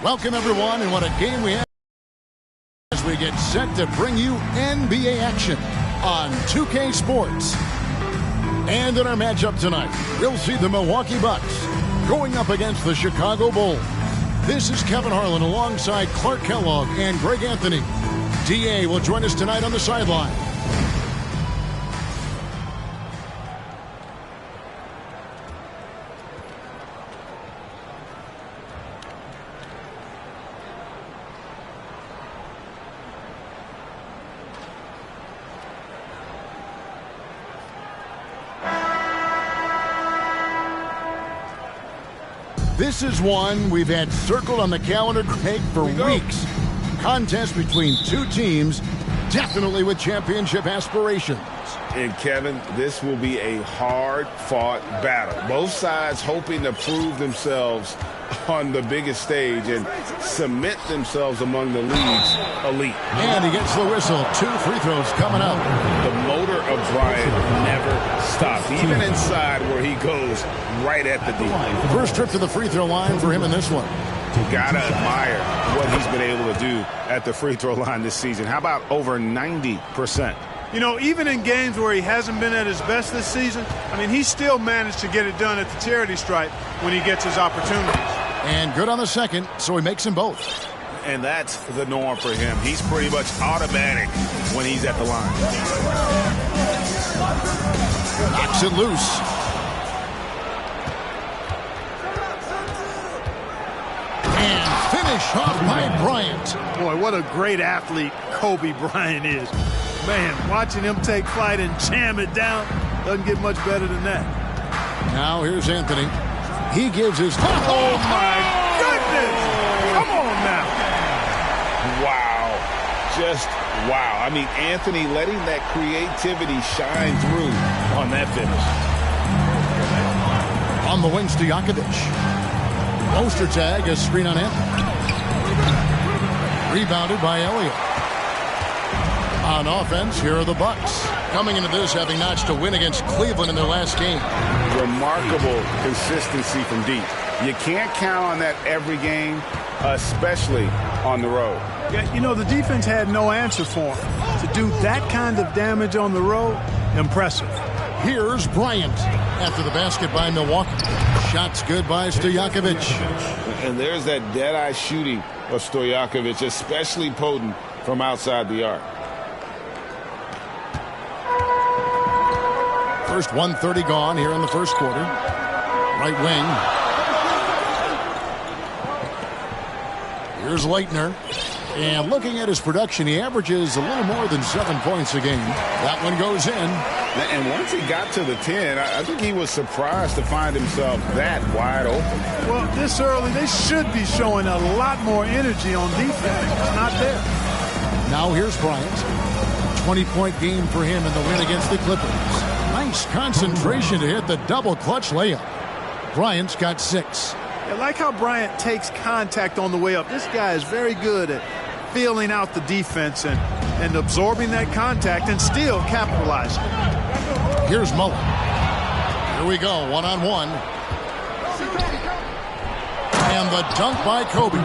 Welcome, everyone, and what a game we have as we get set to bring you NBA action on 2K Sports. And in our matchup tonight, we'll see the Milwaukee Bucks going up against the Chicago Bulls. This is Kevin Harlan alongside Clark Kellogg and Greg Anthony. DA will join us tonight on the sideline. This is one we've had circled on the calendar, Craig, for weeks. Contest between two teams, definitely with championship aspirations. And, Kevin, this will be a hard-fought battle. Both sides hoping to prove themselves on the biggest stage and cement themselves among the league's elite. And he gets the whistle. 2 free throws coming up. The motor of Bryant never stops, even inside where he goes right at the D. First trip to the free throw line for him in this one. Gotta admire what he's been able to do at the free throw line this season. How about over 90%? You know, even in games where he hasn't been at his best this season, I mean, he still managed to get it done at the charity stripe when he gets his opportunities. And good on the second, so he makes them both. And that's the norm for him. He's pretty much automatic when he's at the line. Knocks it loose. And finish off by Bryant. Boy, what a great athlete Kobe Bryant is. Man, watching him take flight and jam it down doesn't get much better than that. Now here's Anthony. He gives his... Oh, my goodness! Come on now. Wow. Just wow. I mean, Anthony letting that creativity shine through on that finish. On the wings to Stojakovic. Poster tag, a screen on Anthony. Rebounded by Elliott. On offense, here are the Bucks. Coming into this, having notched a win against Cleveland in their last game. Remarkable consistency from deep. You can't count on that every game, especially on the road. Yeah, you know, the defense had no answer for him. To do that kind of damage on the road, impressive. Here's Bryant after the basket by Milwaukee. Shots good by Stojakovic. And there's that dead-eye shooting of Stojakovic, especially potent from outside the arc. First 1:30 gone here in the first quarter. Right wing. Here's Leitner. And looking at his production, he averages a little more than 7 points a game. That one goes in. And once he got to the 10, I think he was surprised to find himself that wide open. Well, this early, they should be showing a lot more energy on defense. It's not there. Now here's Bryant. 20-point game for him in the win against the Clippers. Nice concentration to hit the double clutch layup. Bryant's got 6. I like how Bryant takes contact on the way up. This guy is very good at feeling out the defense and absorbing that contact and still capitalizing. Here's Mullen. Here we go, one-on-one. And the dunk by Kobe.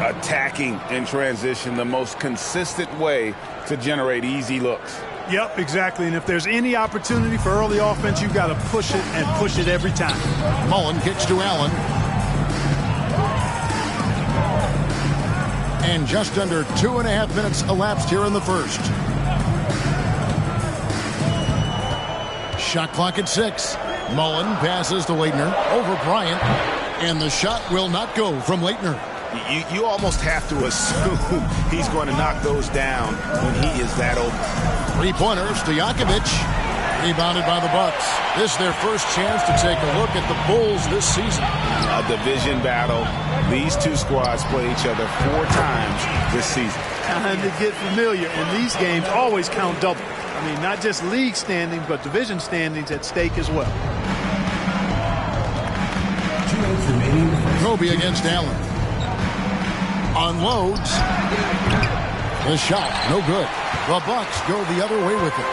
Attacking in transition, the most consistent way to generate easy looks. Yep, exactly. And if there's any opportunity for early offense, you've got to push it and push it every time. Mullen kicks to Allen. And just under 2.5 minutes elapsed here in the first. Shot clock at 6. Mullen passes to Leitner over Bryant. And the shot will not go from Leitner. You almost have to assume he's going to knock those down when he is that open. 3-pointers to Stojakovic. Rebounded by the Bucks. This is their first chance to take a look at the Bulls this season. A division battle. These two squads play each other 4 times this season. Time to get familiar, and these games always count double. I mean, not just league standings, but division standings at stake as well. Kobe against Allen. Unloads. The shot, no good. The Bucks go the other way with it.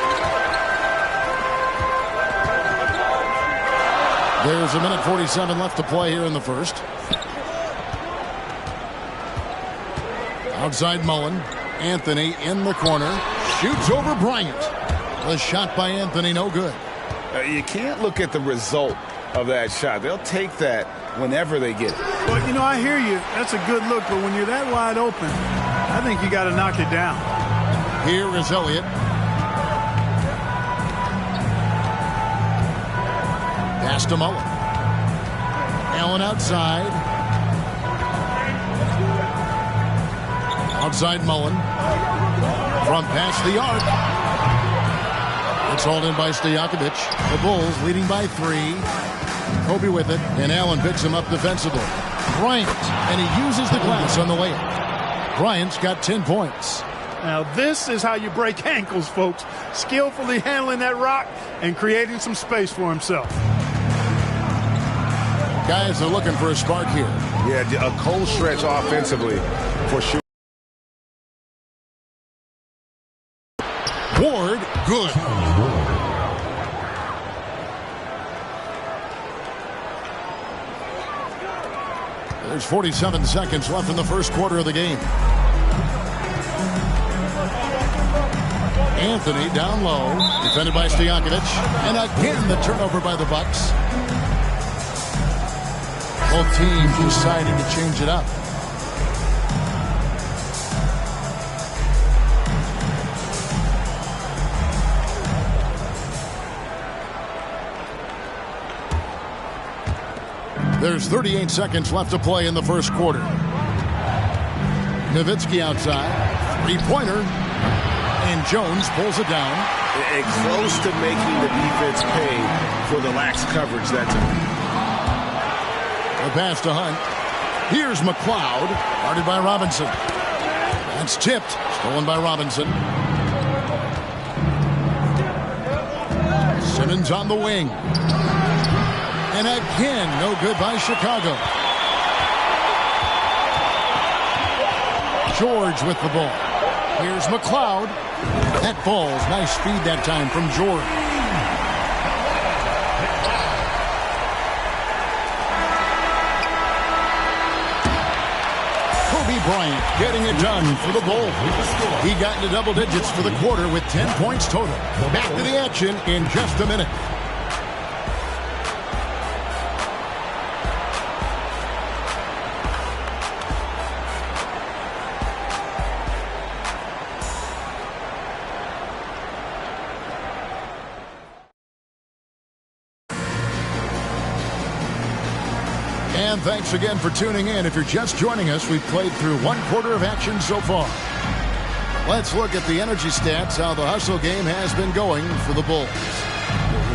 There's 1:47 left to play here in the first. Outside Mullen. Anthony in the corner. Shoots over Bryant. The shot by Anthony, no good. You can't look at the result of that shot. They'll take that whenever they get it. Well, you know, I hear you. That's a good look, but when you're that wide open, I think you got to knock it down. Here is Elliott. Pass to Mullen. Allen outside. Outside Mullen. From past the arc. It's hauled in by Stojakovic. The Bulls leading by 3. Kobe with it, and Allen picks him up defensively. Bryant, and he uses the glass on the layup. Bryant's got 10 points. Now this is how you break ankles, folks. Skillfully handling that rock and creating some space for himself. Guys are looking for a spark here. Yeah, a cold stretch offensively for sure. Ward, good. There's 47 seconds left in the first quarter of the game. Anthony down low, defended by Stojakovic, and again the turnover by the Bucks. Both teams deciding to change it up. There's 38 seconds left to play in the first quarter. Nowitzki outside. Three-pointer. And Jones pulls it down. And close to making the defense pay for the lax coverage that time. The pass to Hunt. Here's McLeod. Guarded by Robinson. That's tipped. Stolen by Robinson. Simmons on the wing. And again, no good by Chicago. George with the ball. Here's McLeod. That ball's nice speed that time from George. Kobe Bryant getting it done for the Bulls. He got into double digits for the quarter with 10 points total. Back to the action in just a minute. And thanks again for tuning in. If you're just joining us, we've played through one quarter of action so far. Let's look at the energy stats, how the hustle game has been going for the Bulls.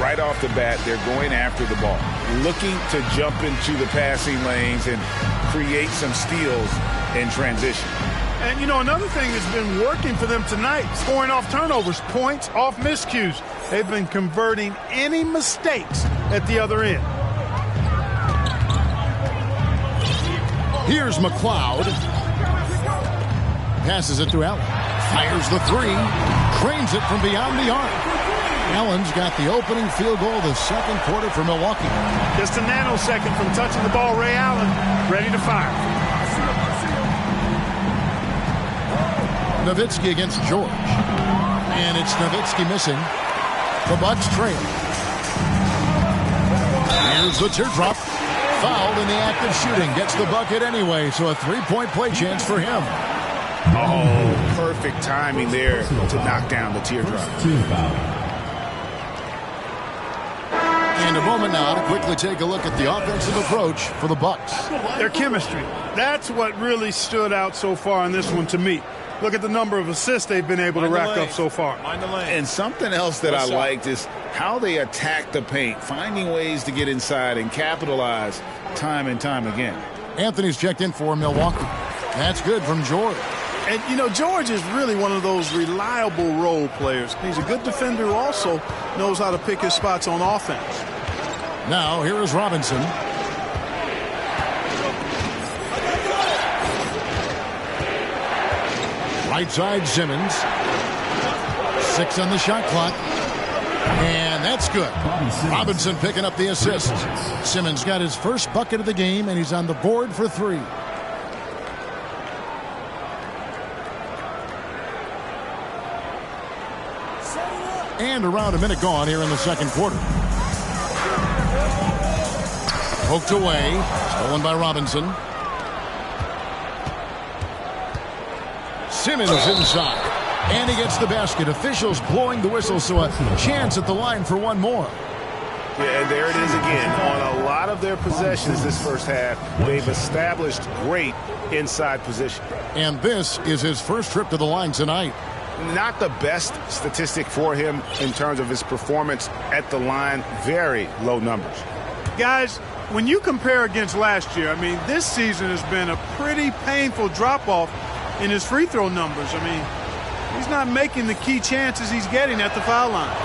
Right off the bat, they're going after the ball, looking to jump into the passing lanes and create some steals in transition. And, you know, another thing that's been working for them tonight, scoring off turnovers, points off miscues. They've been converting any mistakes at the other end. Here's McLeod. Passes it to Allen. Fires the three. Trains it from beyond the arc. Allen's got the opening field goal of the second quarter for Milwaukee. Just a nanosecond from touching the ball, Ray Allen ready to fire. Nowitzki against George. And it's Nowitzki missing. The Bucks trail. Here's the teardrop. Fouled in the act of shooting. Gets the bucket anyway, so a three-point play chance for him. Oh, perfect timing there to knock down the teardrop. And a moment now to quickly take a look at the offensive approach for the Bucks. Their chemistry. That's what really stood out so far in this one to me. Look at the number of assists they've been able to rack up so far. And something else that I liked is how they attack the paint, finding ways to get inside and capitalize time and time again. Anthony's checked in for Milwaukee. That's good from George. And, you know, George is really one of those reliable role players. He's a good defender who also knows how to pick his spots on offense. Now, here is Robinson. Right side, Simmons. 6 on the shot clock. And that's good. Robinson picking up the assist. Simmons got his first bucket of the game, and he's on the board for 3. And around a minute gone here in the second quarter. Poked away. Stolen by Robinson. Simmons inside. And he gets the basket. Officials blowing the whistle, so a chance at the line for one more. Yeah, and there it is again. On a lot of their possessions this first half, they've established great inside position. And this is his first trip to the line tonight. Not the best statistic for him in terms of his performance at the line. Very low numbers. Guys, when you compare against last year, I mean, this season has been a pretty painful drop-off in his free throw numbers. I mean, he's not making the key chances he's getting at the foul line.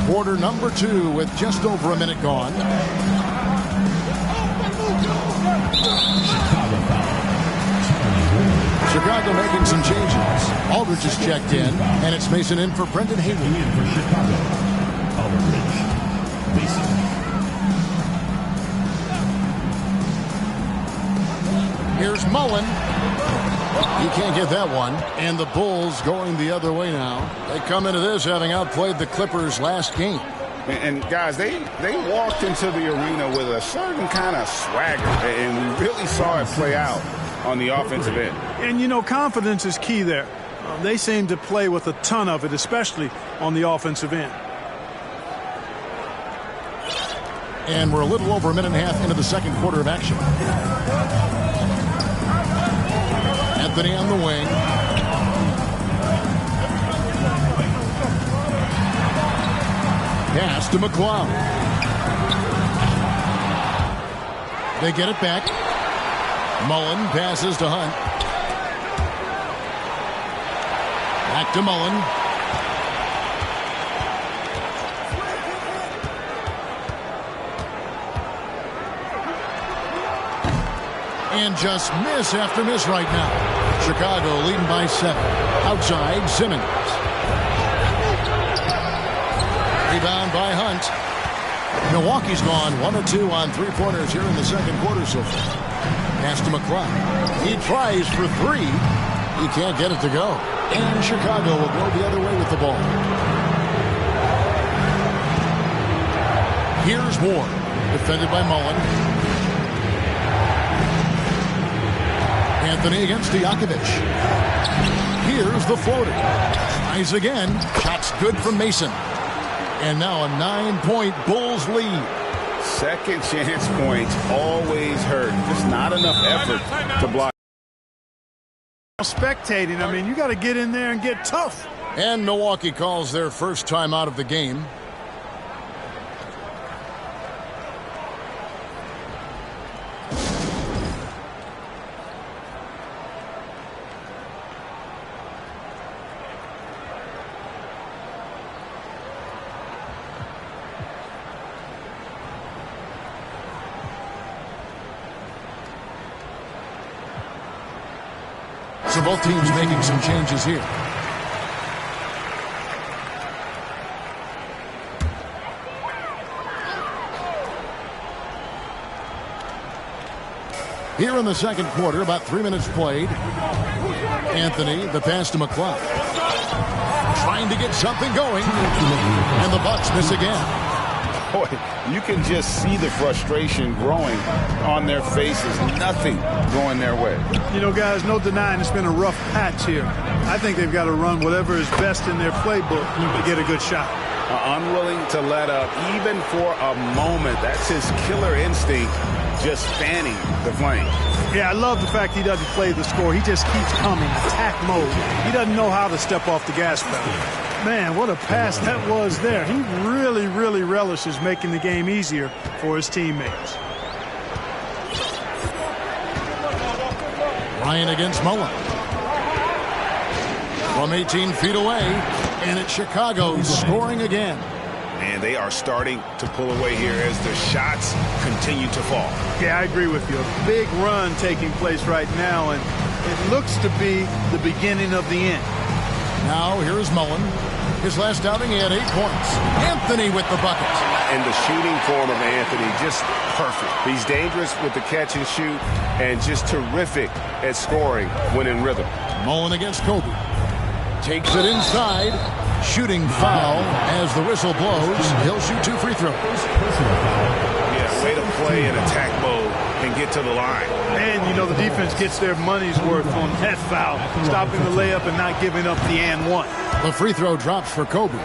Quarter number 2 with just over a minute gone. Chicago making some changes. Aldridge is checked in, and it's Mason in for Brendan Haywood. For Chicago, Aldridge, Mason. Here's Mullen. He can't get that one. And the Bulls going the other way now. They come into this having outplayed the Clippers last game. And guys, they walked into the arena with a certain kind of swagger, and we really saw it play out on the offensive end. And, you know, confidence is key there. They seem to play with a ton of it, especially on the offensive end. And we're a little over a minute and a half into the second quarter of action. Anthony on the wing. Pass to McCloud. They get it back. Mullen passes to Hunt. Back to Mullen. And just miss after miss right now. Chicago leading by 7. Outside, Simmons. Rebound by Hunt. Milwaukee's gone 1 of 2 on three-pointers here in the second quarter so far. Pass to McCloud. He tries for 3. He can't get it to go. And Chicago will go the other way with the ball. Here's Ward. Defended by Mullen. Anthony against Stojakovic. Here's the floater. Tries again. Shots good from Mason. And now a 9-point Bulls lead. Second chance points always hurt. Just not enough effort to block. Spectating, I mean, you got to get in there and get tough. And Milwaukee calls their first time out of the game. So both teams making some changes here. Here in the second quarter, about 3 minutes played. Anthony, the pass to McCloud. Trying to get something going. And the Bucks miss again. Boy, you can just see the frustration growing on their faces. Nothing going their way. You know, guys, no denying it's been a rough patch here. I think they've got to run whatever is best in their playbook to get a good shot. Unwilling to let up even for a moment. That's his killer instinct, just fanning the flame. Yeah, I love the fact he doesn't play the score. He just keeps coming, attack mode. He doesn't know how to step off the gas pedal. Man, what a pass that was there. He really, really relishes making the game easier for his teammates. Ryan against Mullen. From 18 feet away, and it's Chicago scoring again. And they are starting to pull away here as the shots continue to fall. Yeah, I agree with you. A big run taking place right now, and it looks to be the beginning of the end. Now here's Mullen. His last outing, he had 8 points. Anthony with the bucket. And the shooting form of Anthony, just perfect. He's dangerous with the catch and shoot and just terrific at scoring when in rhythm. Mullen against Kobe. Takes it inside. Shooting foul as the whistle blows. He'll shoot 2 free throws. Yeah, way to play in attack mode and get to the line. And, you know, the defense gets their money's worth on that foul, stopping the layup and not giving up the and one. The free throw drops for Kobe.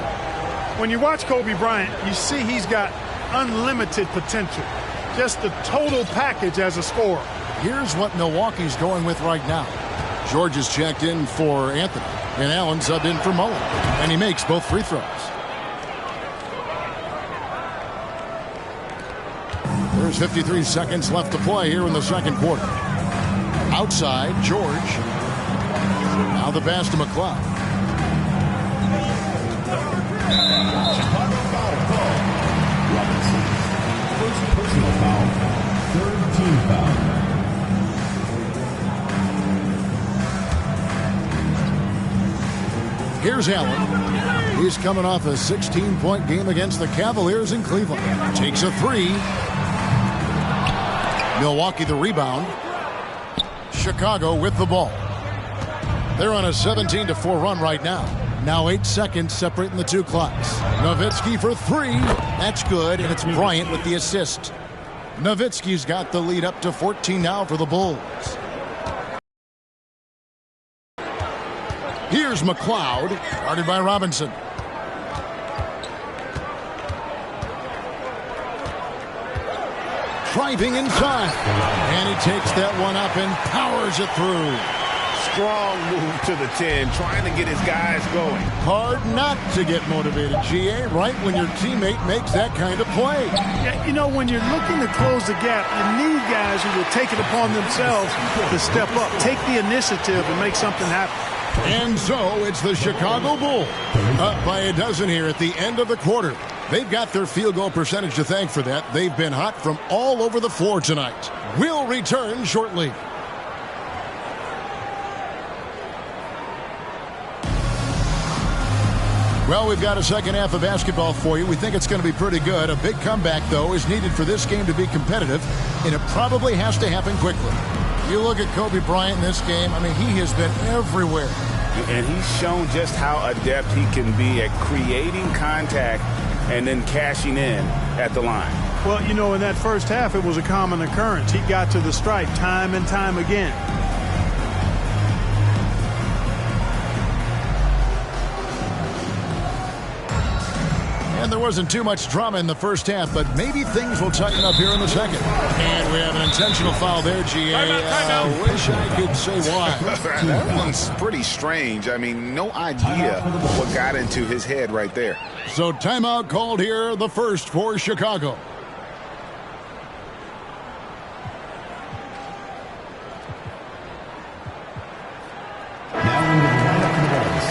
When you watch Kobe Bryant, you see he's got unlimited potential. Just the total package as a scorer. Here's what Milwaukee's going with right now. George is checked in for Anthony, and Allen subbed in for Mullen, and he makes both free throws. There's 53 seconds left to play here in the second quarter. Outside, George. Now the pass to McLeod. Chicago foul call. Robinson. First personal foul. Third team foul. Here's Allen. He's coming off a 16-point game against the Cavaliers in Cleveland. Takes a 3. Milwaukee the rebound. Chicago with the ball. They're on a 17-4 run right now. Now 8 seconds separating the 2 clocks. Nowitzki for 3. That's good, and it's Bryant with the assist. Nowitzki's got the lead up to 14 now for the Bulls. Here's McLeod, guarded by Robinson. Driving inside, and he takes that one up and powers it through. Strong move to the 10, trying to get his guys going. Hard not to get motivated, GA, right when your teammate makes that kind of play. Yeah, you know, when you're looking to close the gap, you need guys who will take it upon themselves to step up, take the initiative, and make something happen. And so it's the Chicago Bulls up by a dozen here at the end of the quarter. They've got their field goal percentage to thank for that. They've been hot from all over the floor tonight. We'll return shortly. Well, we've got a second half of basketball for you. We think it's going to be pretty good. A big comeback, though, is needed for this game to be competitive, and it probably has to happen quickly. You look at Kobe Bryant in this game, I mean, he has been everywhere. And he's shown just how adept he can be at creating contact and then cashing in at the line. Well, you know, in that first half, it was a common occurrence. He got to the stripe time and time again. And there wasn't too much drama in the first half, but maybe things will tighten up here in the second. And we have an intentional foul there, GA. I wish I could say why. That one's pretty strange. I mean, no idea what got into his head right there. So timeout called here, the first for Chicago. Now into the lineup for the Bulls.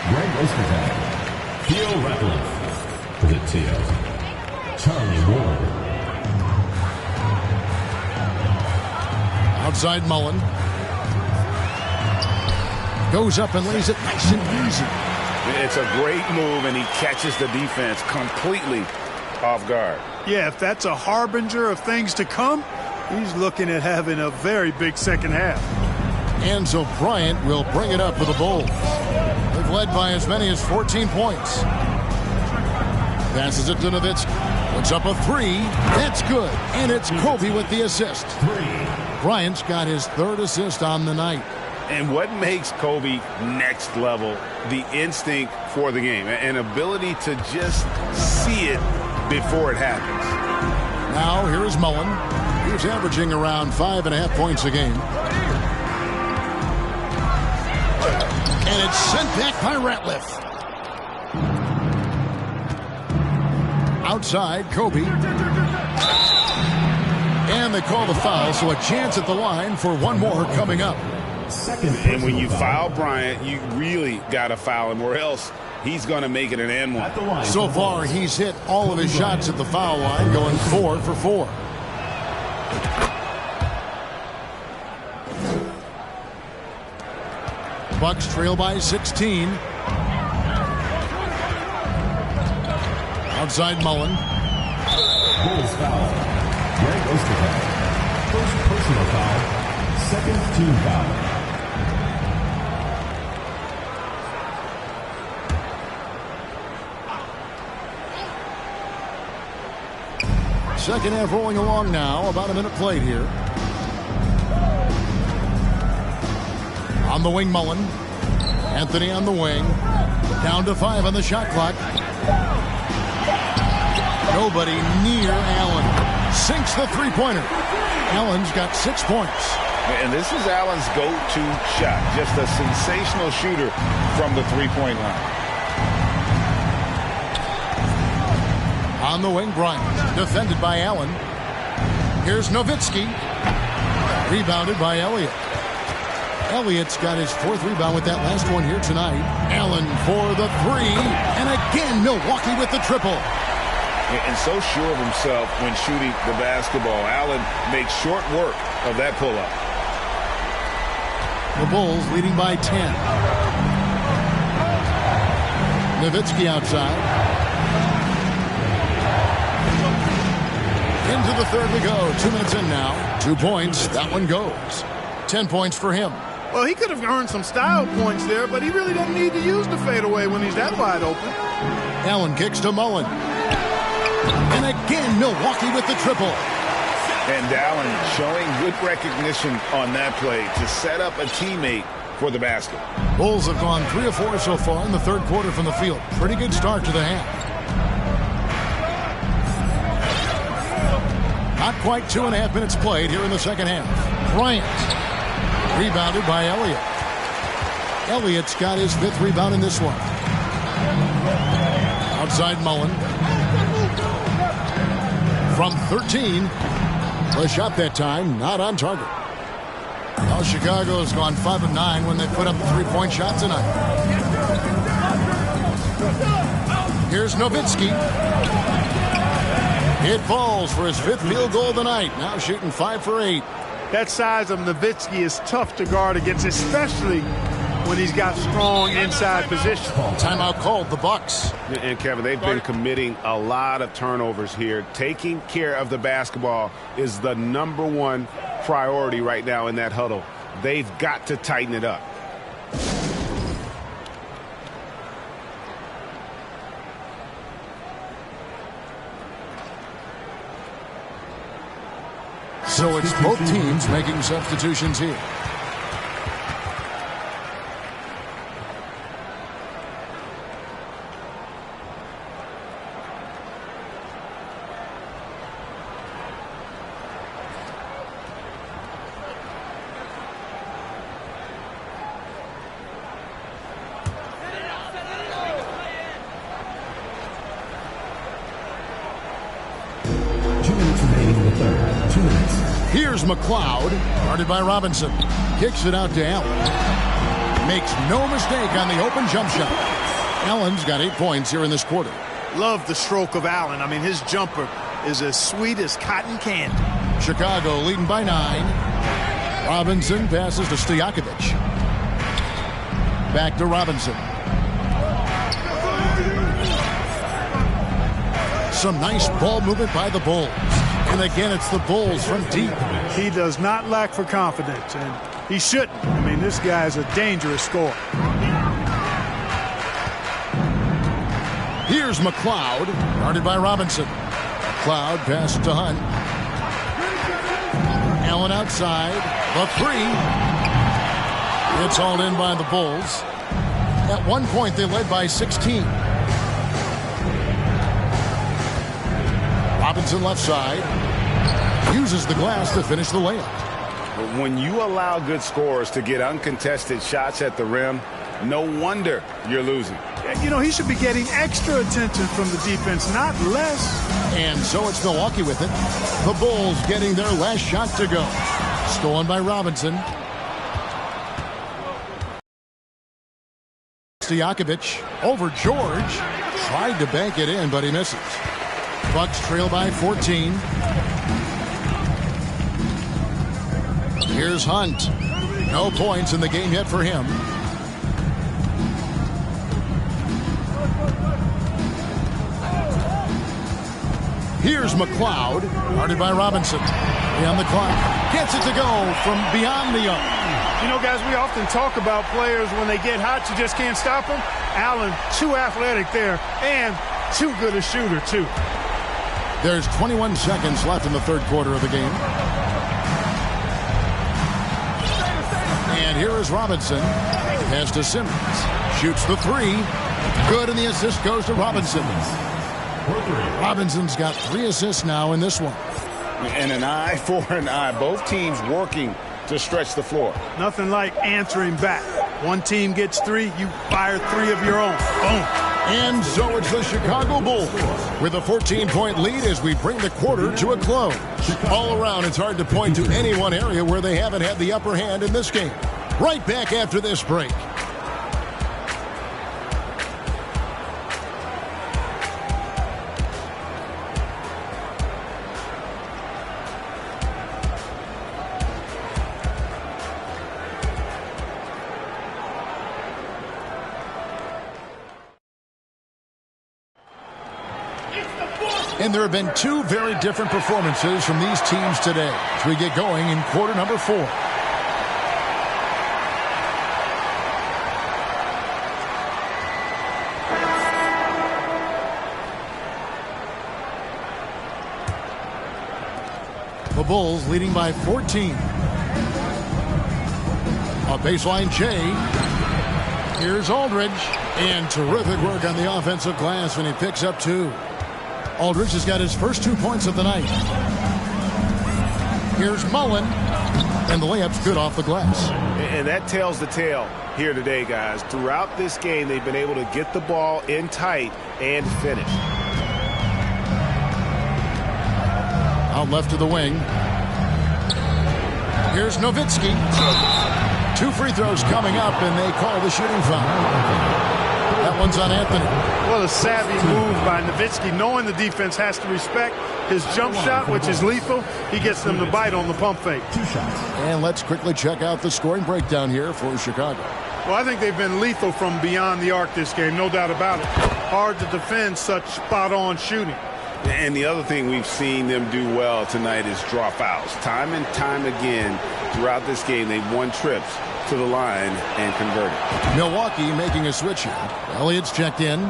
Greg Ostertag. Theo Ratliff. For the Teal. Charlie Ward. Outside Mullen. Goes up and lays it nice and easy. It's a great move, and he catches the defense completely off guard. Yeah, if that's a harbinger of things to come, he's looking at having a very big second half. And so Bryant will bring it up for the Bulls. They've led by as many as 14 points. Passes it to Nowitzki. Puts up a 3. That's good. And it's Kobe with the assist. Bryant's got his 3rd assist on the night. And what makes Kobe next level? The instinct for the game. An ability to just see it before it happens. Now here is Mullen. He's averaging around 5.5 points a game. And it's sent back by Ratliff. Outside, Kobe. And they call the foul, so a chance at the line for one more coming up. And when you foul Bryant, you really got to foul him, or else he's going to make it an and one. So far, he's hit all of his shots at the foul line, going 4 for 4. Bucks trail by 16. Outside Mullen. Bulls foul. Greg Ostertag. First personal foul. Second team foul. Second half rolling along now. About a minute played here. On the wing, Mullen. Anthony on the wing. Down to 5 on the shot clock. Nobody near Allen. Sinks the three-pointer. Allen's got 6 points. And this is Allen's go-to shot. Just a sensational shooter from the three-point line. On the wing, Bryant. Defended by Allen. Here's Nowitzki. Rebounded by Elliott. Elliott's got his 4th rebound with that last one here tonight. Allen for the 3. And again, Milwaukee with the triple. And so sure of himself when shooting the basketball. Allen makes short work of that pull-up. The Bulls leading by 10. Nowitzki outside. Into the third we go. 2 minutes in now. 2 points. That one goes. 10 points for him. Well, he could have earned some style points there, but he really doesn't need to use the fadeaway when he's that wide open. Allen kicks to Mullen. And again, Milwaukee with the triple. And Allen showing good recognition on that play to set up a teammate for the basket. Bulls have gone 3 of 4 so far in the third quarter from the field. Pretty good start to the half. Not quite 2.5 minutes played here in the second half. Bryant. Rebounded by Elliott. Elliott's got his 5th rebound in this one. Outside Mullen. From 13. A shot that time, not on target. Well, Chicago's gone 5 of 9 when they put up the 3-point shot tonight. Here's Nowitzki. It falls for his 5th field goal of the night. Now shooting 5 for 8. That size of Nowitzki is tough to guard against, especially when he's got strong inside position. Timeout called, the Bucks. And Kevin, they've been committing a lot of turnovers here. Taking care of the basketball is the #1 priority right now in that huddle. They've got to tighten it up. So it's both teams making substitutions here. Here's McLeod, guarded by Robinson. Kicks it out to Allen. Makes no mistake on the open jump shot. Allen's got 8 points here in this quarter. Love the stroke of Allen. I mean, his jumper is as sweet as cotton candy. Chicago leading by 9. Robinson passes to Stojakovic. Back to Robinson. Some nice ball movement by the Bulls. And again, it's the Bulls from deep. He does not lack for confidence, and he shouldn't. I mean, this guy's a dangerous scorer. Here's McLeod, guarded by Robinson. McLeod passes to Hunt. Allen outside. The 3. It's hauled in by the Bulls. At one point, they led by 16. Robinson left side. Uses the glass to finish the layup. When you allow good scorers to get uncontested shots at the rim, no wonder you're losing. You know, he should be getting extra attention from the defense, not less. And so it's Milwaukee with it. The Bulls getting their last shot to go. Stolen by Robinson. Stojakovic over George. Tried to bank it in, but he misses. Bucks trail by 14. Here's Hunt. No points in the game yet for him. Here's McLeod, guarded by Robinson. On the clock, gets it to go from beyond the arc. You know, guys, we often talk about players when they get hot, you just can't stop them. Allen, too athletic there, and too good a shooter, too. There's 21 seconds left in the third quarter of the game. And here is Robinson. Pass to Simmons. Shoots the three. Good, and the assist goes to Robinson. Robinson's got 3 assists now in this one. And an eye for an eye. Both teams working to stretch the floor. Nothing like answering back. One team gets 3, you fire 3 of your own. Boom. And so it's the Chicago Bulls with a 14-point lead as we bring the quarter to a close. All around, it's hard to point to any one area where they haven't had the upper hand in this game. Right back after this break. And there have been 2 very different performances from these teams today as we get going in quarter number 4. The Bulls leading by 14. A baseline J. Here's Aldridge. And terrific work on the offensive glass when he picks up 2. Aldridge has got his first 2 points of the night. Here's Mullen. And the layup's good off the glass. And that tells the tale here today, guys. Throughout this game, they've been able to get the ball in tight and finish. Out left to the wing. Here's Nowitzki. 2 free throws coming up, and they call the shooting foul. That one's on Anthony. Well, a savvy move by Nowitzki, knowing the defense has to respect his jump shot, which is lethal. He gets them to bite on the pump fake. 2 shots. And let's quickly check out the scoring breakdown here for Chicago. Well, I think they've been lethal from beyond the arc this game, no doubt about it. Hard to defend such spot-on shooting. And the other thing we've seen them do well tonight is draw fouls. Time and time again throughout this game, they've won trips to the line and converted. Milwaukee making a switch here. Elliott's checked in.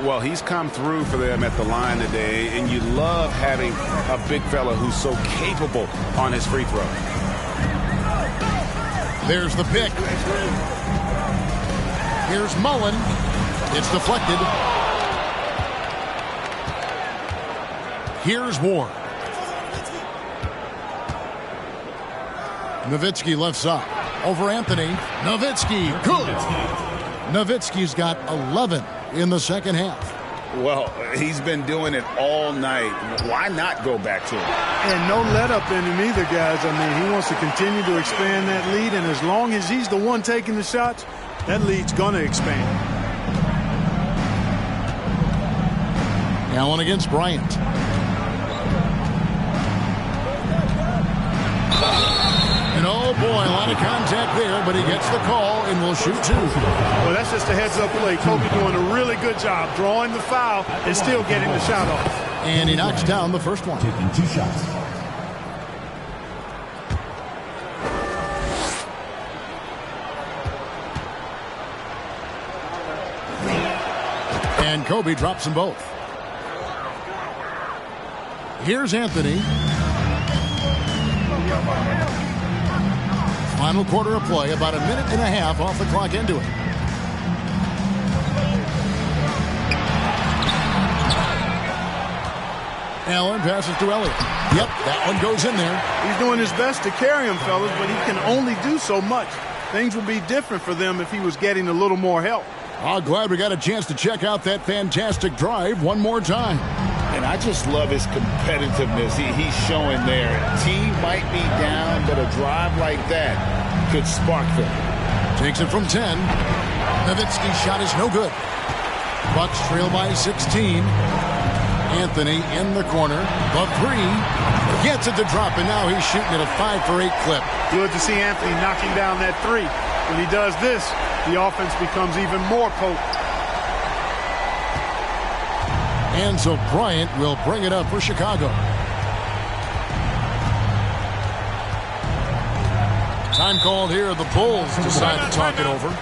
Well, he's come through for them at the line today, and you love having a big fella who's so capable on his free throw. There's the pick. Here's Mullen. It's deflected. Here's Ward. Nowitzki left side. Over Anthony. Nowitzki, good. Nowitzki's got 11 in the second half. Well, he's been doing it all night. Why not go back to him? And no let up in him either, guys. I mean, he wants to continue to expand that lead, and as long as he's the one taking the shots, that lead's going to expand. Allen against Bryant. And oh boy, a lot of contact there, but he gets the call and will shoot 2. Well, that's just a heads-up play. Kobe doing a really good job drawing the foul and still getting the shot off. And he knocks down the first one. Taking 2 shots. And Kobe drops them both. Here's Anthony. Final quarter of play, about a minute and a half off the clock into it. Allen passes to Elliott. Yep, that one goes in there. He's doing his best to carry him, fellas, but he can only do so much. Things would be different for them if he was getting a little more help. Oh, glad we got a chance to check out that fantastic drive one more time. And I just love his competitiveness he's showing there. Team might be down, but a drive like that could spark them. Takes it from 10. Nowitzki's shot is no good. Bucks trail by 16. Anthony in the corner. The 3. Gets it to drop, and now he's shooting at a 5 for 8 clip. Good to see Anthony knocking down that 3. When he does this, the offense becomes even more potent. And so Bryant will bring it up for Chicago. Time called here. The Bulls decide to talk it over.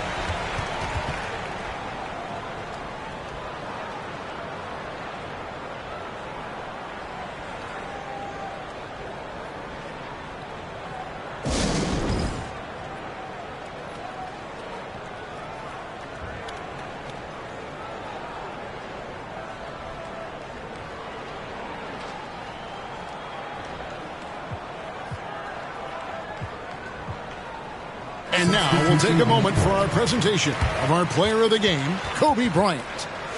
And now we'll take a moment for our presentation of our player of the game, Kobe Bryant.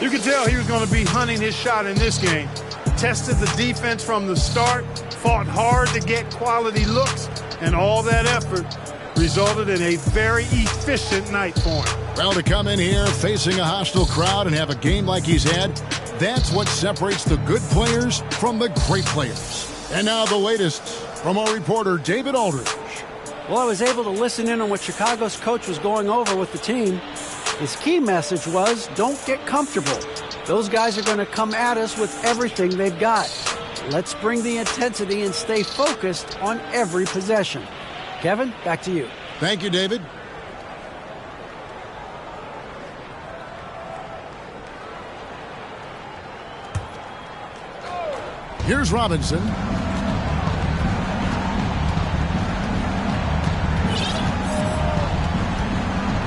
You could tell he was going to be hunting his shot in this game. Tested the defense from the start, fought hard to get quality looks, and all that effort resulted in a very efficient night for him. Well, to come in here facing a hostile crowd and have a game like he's had, that's what separates the good players from the great players. And now the latest from our reporter, David Aldridge. Well, I was able to listen in on what Chicago's coach was going over with the team. His key message was, don't get comfortable. Those guys are going to come at us with everything they've got. Let's bring the intensity and stay focused on every possession. Kevin, back to you. Thank you, David. Here's Robinson.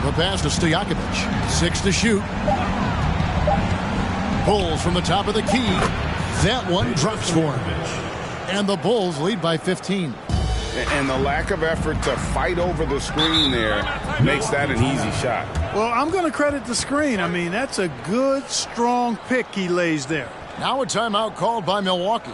The pass to Stojakovic. 6 to shoot. Bulls from the top of the key. That one drops for him. And the Bulls lead by 15. And the lack of effort to fight over the screen there makes that an easy shot. Well, I'm going to credit the screen. I mean, that's a good, strong pick he lays there. Now a timeout called by Milwaukee.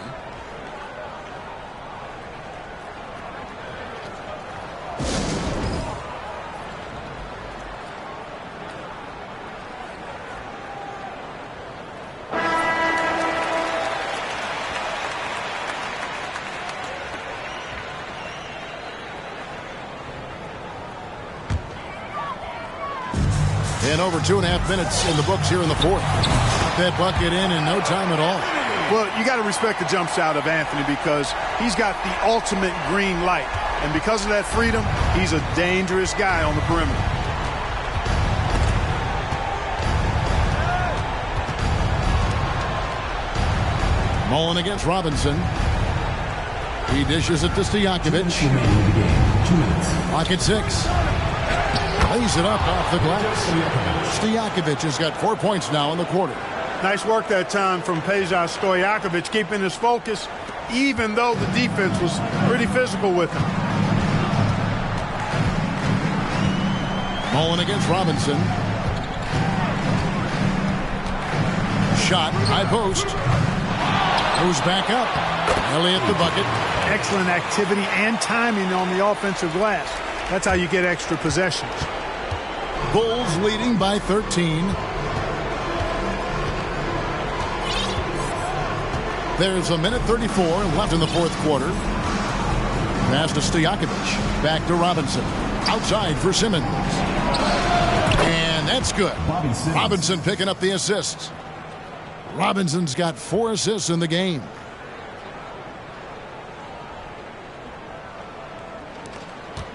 And over 2.5 minutes in the books here in the fourth. That bucket in no time at all. Well, you got to respect the jump shot of Anthony because he's got the ultimate green light. And because of that freedom, he's a dangerous guy on the perimeter. Mullen against Robinson. He dishes it to Stojakovic. Clock at 6. Lays it up off the glass. Stojakovic has got 4 points now in the quarter. Nice work that time from Peja Stojakovic, keeping his focus, even though the defense was pretty physical with him. Mullen against Robinson. Shot, high post. Goes back up. Elliott the bucket. Excellent activity and timing on the offensive glass. That's how you get extra possessions. Bulls leading by 13. There's a minute 34 left in the fourth quarter. Pass to Stojakovic. Back to Robinson. Outside for Simmons. And that's good. Robinson picking up the assists. Robinson's got 4 assists in the game.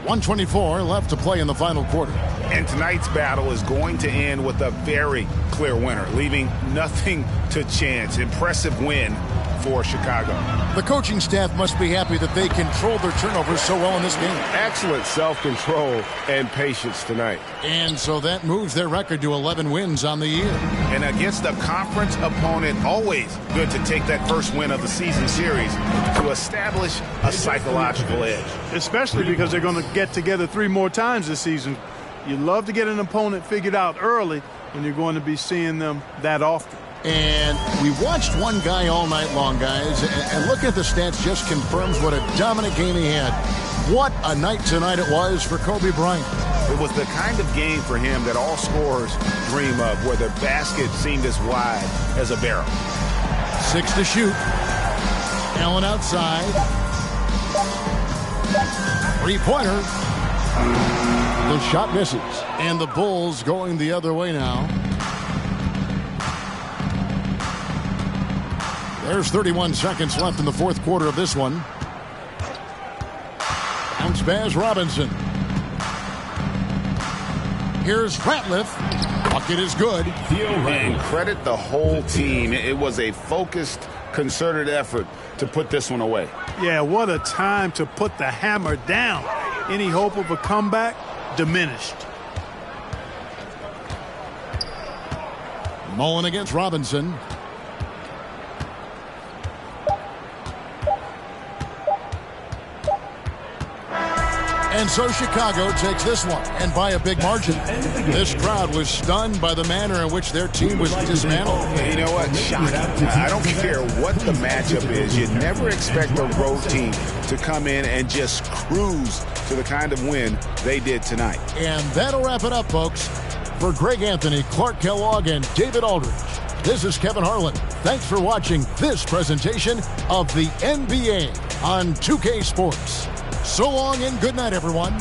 .124 left to play in the final quarter. And tonight's battle is going to end with a very clear winner, leaving nothing to chance. Impressive win for Chicago. The coaching staff must be happy that they controlled their turnovers so well in this game. Excellent self-control and patience tonight. And so that moves their record to 11 wins on the year. And against a conference opponent, always good to take that first win of the season series to establish a psychological edge. Especially because they're going to get together 3 more times this season. You love to get an opponent figured out early when you're going to be seeing them that often. And we watched one guy all night long, guys, and looking at the stats just confirms what a dominant game he had. What a night tonight it was for Kobe Bryant. It was the kind of game for him that all scorers dream of, where the basket seemed as wide as a barrel. 6 to shoot. Allen outside. 3-pointer. The shot misses. And the Bulls going the other way now. There's 31 seconds left in the fourth quarter of this one. Bounce pass Robinson. Here's Ratliff. Bucket is good. And credit the whole team. It was a focused, concerted effort to put this one away. Yeah, what a time to put the hammer down. Any hope of a comeback diminished. Mullen against Robinson. And so Chicago takes this one, and by a big margin. This crowd was stunned by the manner in which their team was dismantled. You know what? Shocking. I don't care what the matchup is. You never expect a road team to come in and just cruise to the kind of win they did tonight. And that'll wrap it up, folks. For Greg Anthony, Clark Kellogg, and David Aldridge, this is Kevin Harlan. Thanks for watching this presentation of the NBA on 2K Sports. So long and good night, everyone.